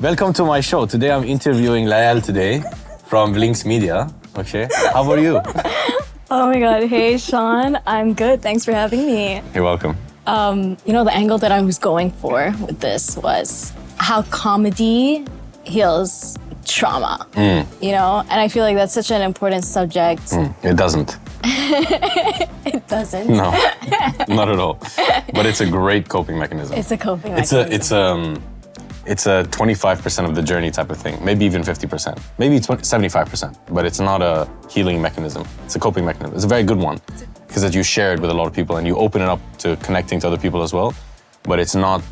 Welcome to my show. Today I'm interviewing Layal today from Blinks Media. Okay, how are you? Oh my God, hey Sean, I'm good. Thanks for having me. You're welcome. The angle that I was going for with this was how comedy heals trauma. And I feel like that's such an important subject. It doesn't. It doesn't. No, not at all. But it's a great coping mechanism. It's a coping mechanism. It's a 25% of the journey type of thing, maybe even 50%, maybe 75%, but it's not a healing mechanism. It's a coping mechanism. It's a very good one because you share it with a lot of people and you open it up to connecting to other people as well, but it's not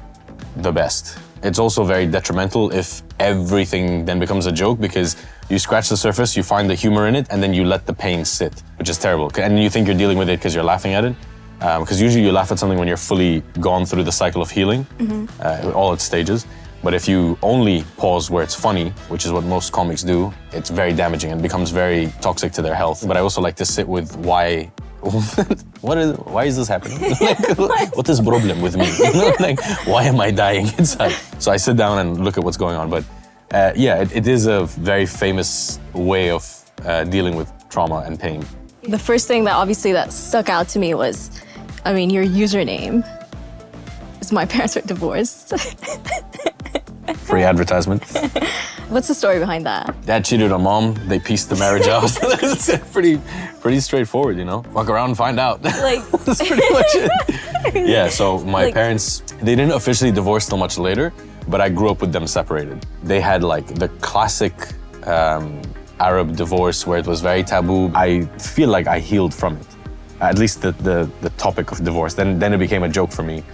the best. It's also very detrimental if everything then becomes a joke because you scratch the surface, you find the humor in it, and then you let the pain sit, which is terrible. And you think you're dealing with it because you're laughing at it. Because usually you laugh at something when you're fully gone through the cycle of healing, all its stages. But if you only pause where it's funny, which is what most comics do, it's very damaging and becomes very toxic to their health. But I also like to sit with why is this happening? What is the problem with me? Why am I dying inside? So I sit down and look at what's going on. But it is a very famous way of dealing with trauma and pain. The first thing that stuck out to me was, your username is my parents were divorced. Free advertisement. What's the story behind that? Dad cheated on mom. They pieced the marriage out. It's pretty straightforward, Walk around and find out. That's pretty much it. Yeah, so my parents, they didn't officially divorce till much later, but I grew up with them separated. They had the classic Arab divorce where it was very taboo. I feel like I healed from it. At least the topic of divorce. Then it became a joke for me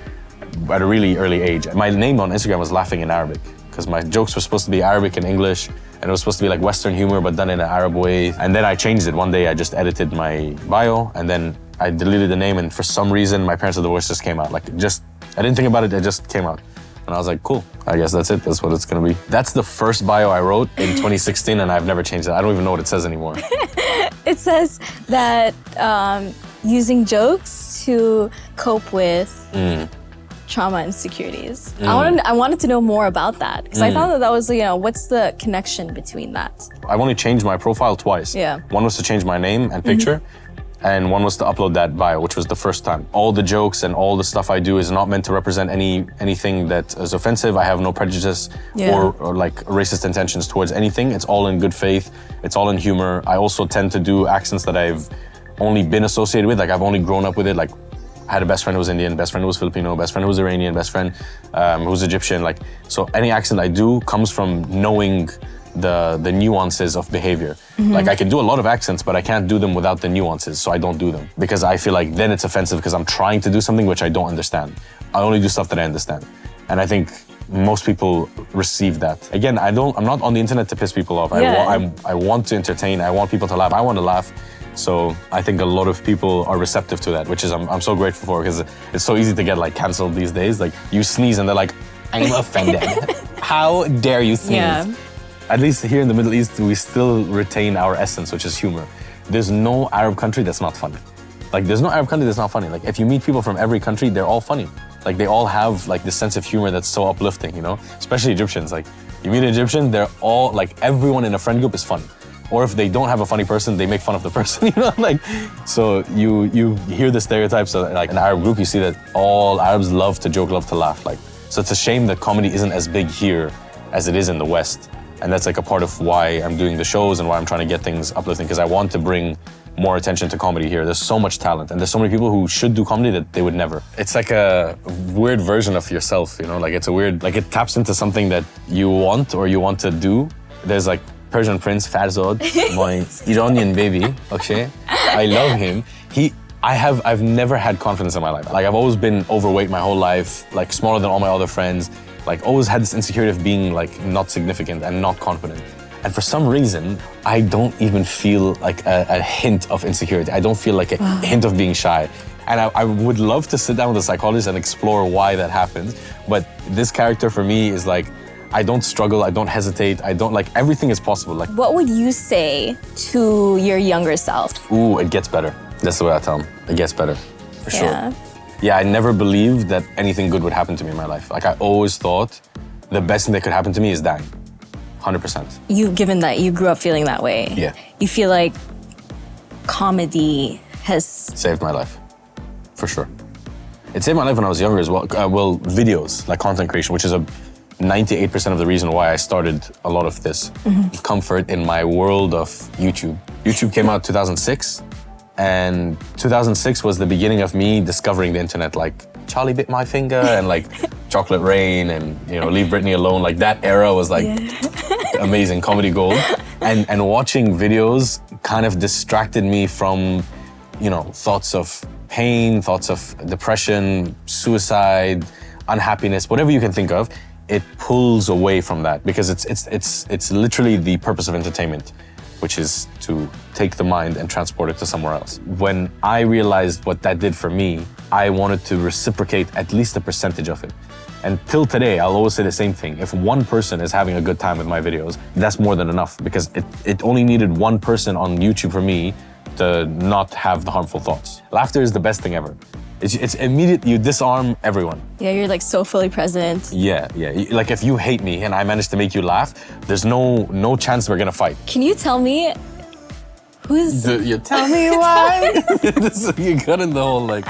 at a really early age. My name on Instagram was Laughing in Arabic because my jokes were supposed to be Arabic and English, and it was supposed to be like Western humor but done in an Arab way. And then I changed it. One day I just edited my bio and then I deleted the name, and for some reason my parents' divorce just came out. I didn't think about it, it just came out. And I was like, cool, I guess that's it. That's what it's gonna be. That's the first bio I wrote in 2016 and I've never changed it. I don't even know what it says anymore. It says that using jokes to cope with trauma and insecurities. I wanted to know more about that because I thought that was, what's the connection between that? I've only changed my profile twice. Yeah. One was to change my name and picture, and one was to upload that bio, which was the first time. All the jokes and all the stuff I do is not meant to represent anything that is offensive. I have no prejudice or racist intentions towards anything. It's all in good faith. It's all in humor. I also tend to do accents that I've only been associated with. I've only grown up with it. I had a best friend who was Indian, best friend who was Filipino, best friend who was Iranian, best friend who was Egyptian. So any accent I do comes from knowing the nuances of behavior. I can do a lot of accents, but I can't do them without the nuances, so I don't do them. Because I feel like then it's offensive because I'm trying to do something which I don't understand. I only do stuff that I understand. And I think most people receive that. Again, I'm not on the internet to piss people off. Yeah. I want to entertain, I want people to laugh, I want to laugh. So I think a lot of people are receptive to that, which is I'm so grateful for because it's so easy to get canceled these days. You sneeze and they're like, I'm offended. How dare you sneeze? Yeah. At least here in the Middle East, we still retain our essence, which is humor. There's no Arab country that's not funny. There's no Arab country that's not funny. If you meet people from every country, they're all funny. They all have this sense of humor that's so uplifting, Especially Egyptians. You meet an Egyptian, they're all everyone in a friend group is funny. Or if they don't have a funny person, they make fun of the person, So you hear the stereotypes of an Arab group, you see that all Arabs love to joke, love to laugh. So it's a shame that comedy isn't as big here as it is in the West. And that's a part of why I'm doing the shows and why I'm trying to get things uplifting, because I want to bring more attention to comedy here. There's so much talent and there's so many people who should do comedy that they would never. It's a weird version of yourself, it's a weird, it taps into something that you want or you want to do. There's Persian Prince Farzad, my Iranian baby, okay? I love him. I've never had confidence in my life. I've always been overweight my whole life, smaller than all my other friends. Always had this insecurity of being not significant and not confident. And for some reason, I don't even feel a hint of insecurity. I don't feel a hint of being shy. And I would love to sit down with a psychologist and explore why that happens. But this character for me is I don't struggle, I don't hesitate, everything is possible. What would you say to your younger self? Ooh, it gets better. That's the way I tell them. It gets better, for sure. Yeah, I never believed that anything good would happen to me in my life. I always thought the best thing that could happen to me is dying. 100%. Given that you grew up feeling that way, Yeah. you feel like comedy has Saved my life, for sure. It saved my life when I was younger as well. Well, videos, like content creation, which is 98% of the reason why I started a lot of this comfort in my world of YouTube. YouTube came out 2006, and 2006 was the beginning of me discovering the internet, like Charlie Bit My Finger and like Chocolate Rain and, you know, Leave Britney Alone. Like that era was like amazing, comedy gold. And watching videos kind of distracted me from, you know, thoughts of pain, thoughts of depression, suicide, unhappiness, whatever you can think of. It pulls away from that because it's literally the purpose of entertainment, which is to take the mind and transport it to somewhere else. When I realized what that did for me, I wanted to reciprocate at least a percentage of it. And till today, I'll always say the same thing. If one person is having a good time with my videos, that's more than enough because it only needed one person on YouTube for me to not have the harmful thoughts. Laughter is the best thing ever. It's immediate, you disarm everyone. Yeah, you're like so fully present. Yeah. Like if you hate me and I manage to make you laugh, there's no chance we're gonna fight. Can you tell me who's... You tell me why? You got in the whole like,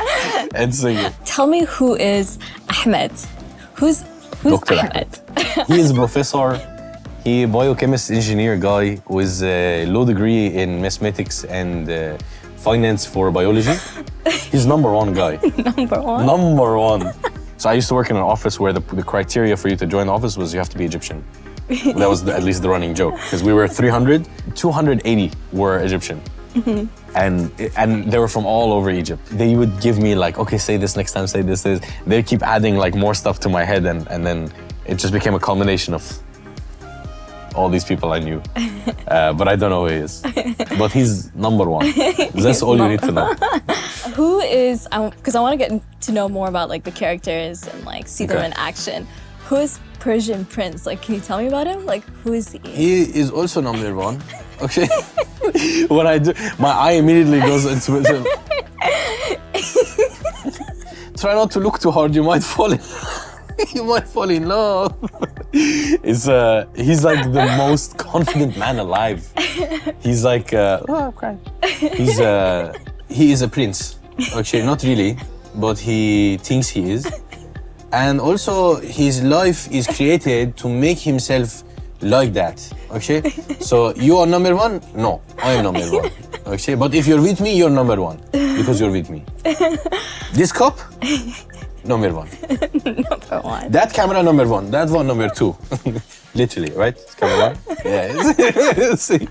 and singing. Tell me who is Ahmed. Who's Dr. Ahmed? He is a professor. He biochemist engineer guy with a low degree in mathematics and finance for biology. He's #1 guy. Number one. So I used to work in an office where the criteria for you to join the office was you have to be Egyptian. That was at least the running joke because we were 300, 280 were Egyptian. And they were from all over Egypt. They would give me like, okay, say this next time, say this. They'd keep adding like more stuff to my head and then it just became a culmination of all these people I knew. But I don't know who he is. But he's #1. That's all you need to know. Who is, because I want to get to know more about like the characters and like see them in action. Who is Persian Prince? Like, can you tell me about him? Like, who is he? He is also #1. Okay. When I do, my eye immediately goes into it. Try not to look too hard, you might fall in. You might fall in love. He's like the most confident man alive. He's like, oh, I'm crying. He is a prince. Actually, not really, but he thinks he is. And also, his life is created to make himself like that. Okay? So you are #1? No, I am #1. Okay? But if you're with me, you're #1 because you're with me. This cup? #1. That camera #1. That one #2. Literally, right? It's camera 1? Yeah. See?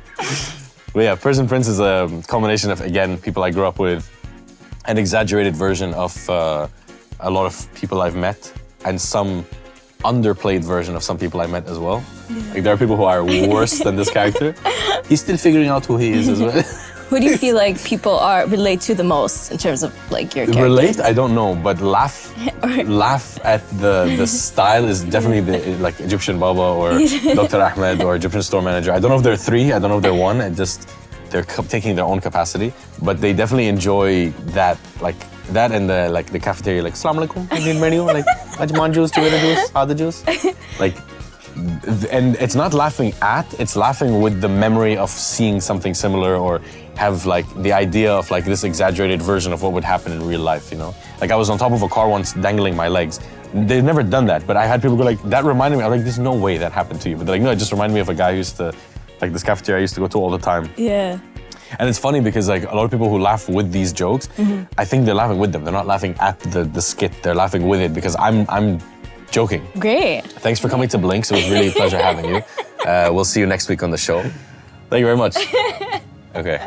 But yeah, Persian Prince is a combination of, again, people I grew up with, an exaggerated version of a lot of people I've met, and some underplayed version of some people I met as well. Yeah. Like there are people who are worse than this character. He's still figuring out who he is as well. Who do you feel like people relate to the most in terms of like your character? Relate? I don't know, but laugh at the style is definitely the like Egyptian Baba or Dr. Ahmed or Egyptian store manager. I don't know if they're 3, I don't know if they're 1, they're taking their own capacity, but they definitely enjoy that, like that and the cafeteria, like Assalamu alaikum, Indian menu, like Ajman juice, tomato juice, Hada juice, like. And it's not laughing at, it's laughing with the memory of seeing something similar or have like the idea of like this exaggerated version of what would happen in real life, you know? Like I was on top of a car once dangling my legs. They've never done that, but I had people go like, that reminded me, I'm like, there's no way that happened to you. But they're like, no, it just reminded me of a guy who used to, like this cafeteria I used to go to all the time. Yeah. And it's funny because like a lot of people who laugh with these jokes, I think they're laughing with them. They're not laughing at the skit, they're laughing with it because I'm joking. Great. Thanks for coming to Blinks. It was really a pleasure having you. We'll see you next week on the show. Thank you very much. Okay.